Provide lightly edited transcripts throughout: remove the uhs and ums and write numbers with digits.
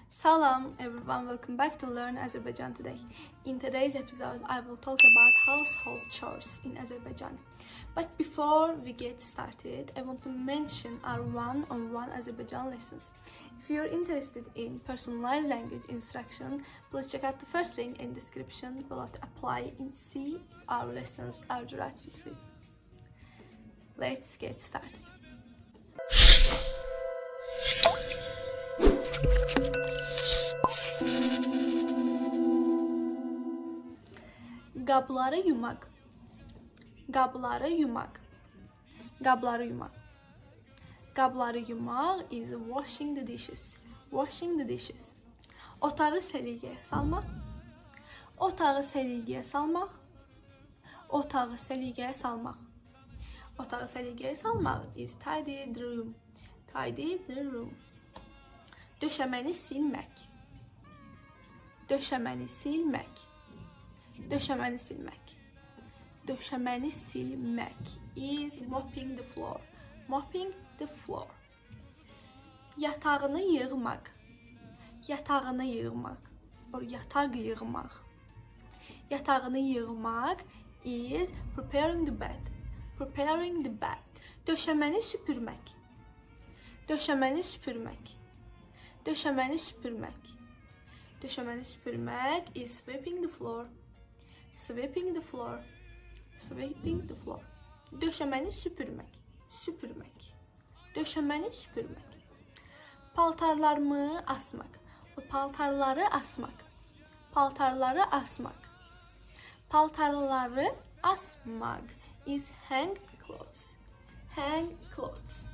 Salam everyone, welcome back to Learn Azerbaijan today. In today's episode, I will talk about household chores in Azerbaijan. But before we get started, I want to mention our one-on-one Azerbaijan lessons. If you're interested in personalized language instruction, please check out the first link in the description below to apply and see if our lessons are the right fit for you. Let's get started. Qabları yumaq. Qabları yumaq. Qabları yumaq. Qabları yumaq is washing the dishes. Washing the dishes. Otağı səliqəyə salmaq. Otağı səliqəyə salmaq. Otağı səliqəyə salmaq. Otağı səliqəyə salmaq is tidy the room. Tidy the room. Döşəməni silmək. Döşəməni silmək. Döşəməni silmək. Döşəməni silmək is mopping the floor. Mopping the floor. Yatağını yığmaq. Yatağını yığmaq. Or yataq yığmaq. Yatağını yığmaq is preparing the bed. Preparing the bed. Döşəməni süpürmək. Döşəməni süpürmək. Döşəməni süpürmək. Döşəməni süpürmək is sweeping the floor. Sweeping the floor. Sweeping the floor. Döşəməni süpürmək. Süpürmək. Döşəməni süpürmək. Paltarlarımı asmaq. Paltarları asmaq. Paltarları asmaq. Paltarları asmaq is hang clothes. Hang clothes.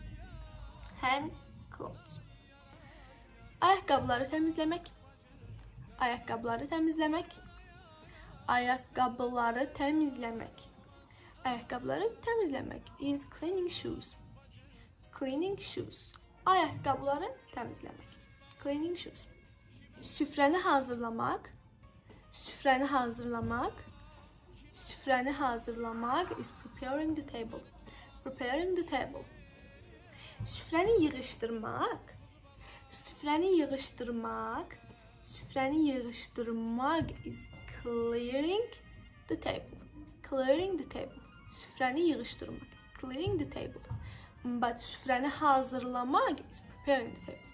Hang clothes. Ayaqqabıları təmizləmək. Ayaqqabıları təmizləmək. Ayaqqabıları təmizləmək. Ayaqqabıları təmizləmək is cleaning shoes. Cleaning shoes. Ayaqqabıları təmizləmək. Cleaning shoes. Süfrəni hazırlamaq. Süfrəni hazırlamaq. Süfrəni hazırlamaq is preparing the table. Preparing the table. Süfrəni yığışdırmaq. Süfrəni yığışdırmaq. Süfrəni yığışdırmaq is clearing the table. Clearing the table. Süfrəni yığışdırmaq. Clearing the table. But süfrəni hazırlamaq is preparing the table.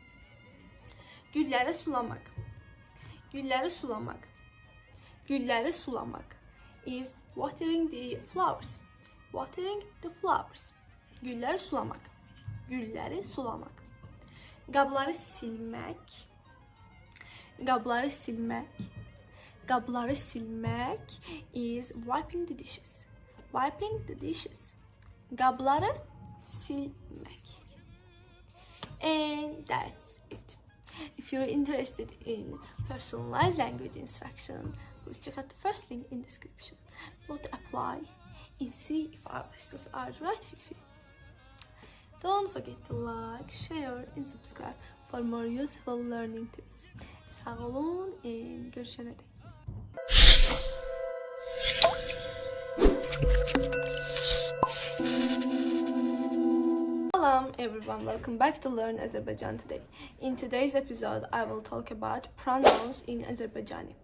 Gülləri sulamaq. Gülləri sulamaq. Gülləri sulamaq is watering the flowers. Watering the flowers. Gülləri sulamaq. Gülləri sulamaq. Qabları silmək. Qabları silmək. Qabları silmək is wiping the dishes. Wiping the dishes. Qabları silmək. And that's it. If you're interested in personalized language instruction, please check out the first link in the description below to apply and see if our lessons are the right fit for you. Don't forget to like, share and subscribe for more useful learning tips. Sağ olun and görüşene dek. Salam everyone, welcome back to Learn Azerbaijan today. In today's episode, I will talk about pronouns in Azerbaijani.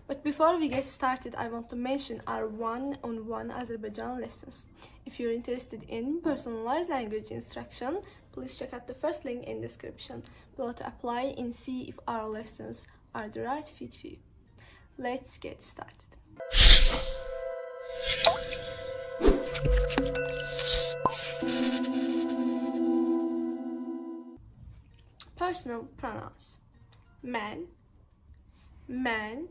But before we get started, I want to mention our one-on-one Azerbaijan lessons. If you're interested in personalized language instruction, please check out the first link in the description below to apply and see if our lessons are the right fit for you. Let's get started. Personal pronouns. Man, man,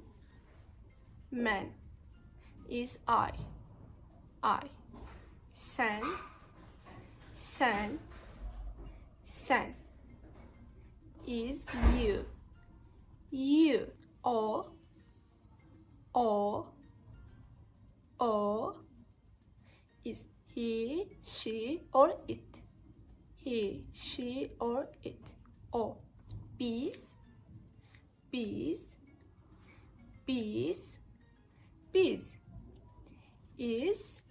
man is I. Sen, sen, sen is you. You. O is he, she or it. He, she or it. O. Biz, biz, biz, biz is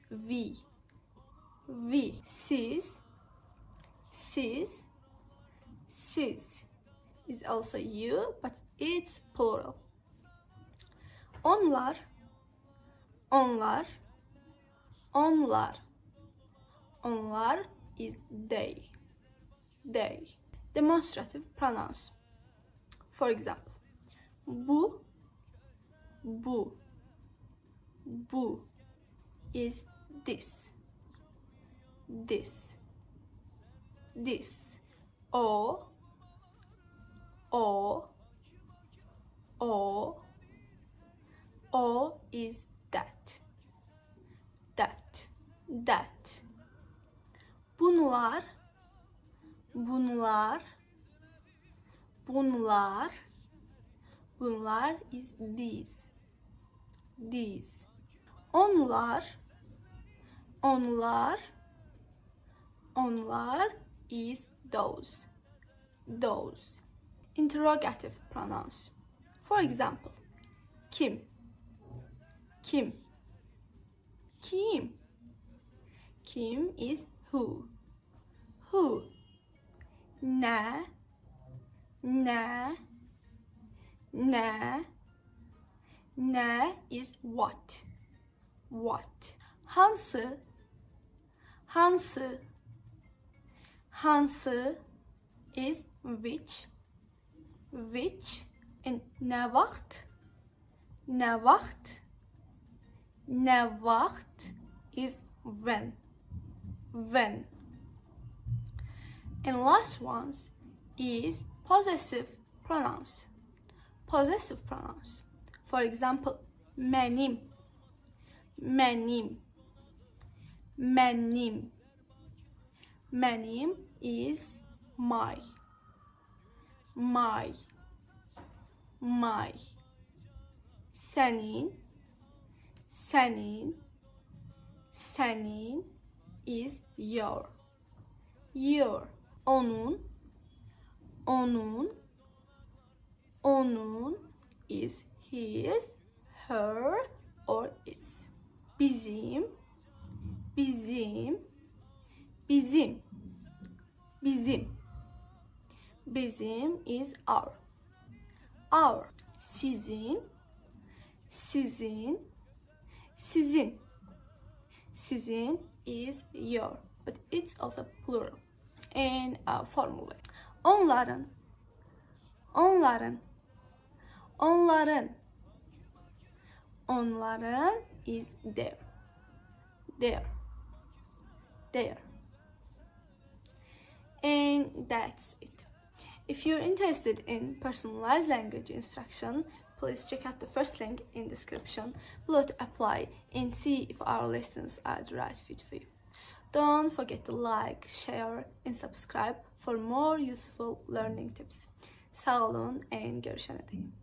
we. We. Siz, siz, siz is also you, but it's plural. Onlar, onlar, onlar. Onlar is they, they. Demonstrative pronouns. For example, bu, bu, bu is this, this, this. O, o, o, o is that, that, that. Bunlar, bunlar, bunlar, bunlar is these, these. Onlar, onlar, onlar is those, those. Interrogative pronouns. For example, kim, kim, kim. Kim is who, who. Ne, ne, ne, ne is what, what. Hansı, hansı, hansı is which, which. And ne vaxt, ne vaxt, ne vaxt is when, when. And last ones is possessive pronouns. Possessive pronouns. For example, mənim, mənim, mənim. Mənim is my, my, my. Sənin, sənin, sənin is your, your. Onun, onun, onun is his, her, or its. Bizim, bizim, bizim, bizim. Bizim is our, our. Sizin, sizin, sizin. Sizin is your, but it's also plural. And formal way. Onların, onların, onların. Onların is their, their, their. And that's it. If you're interested in personalized language instruction, please check out the first link in description below to apply and see if our lessons are the right fit for you. Don't forget to like, share and subscribe for more useful learning tips. Sağ olun and görüşene dek.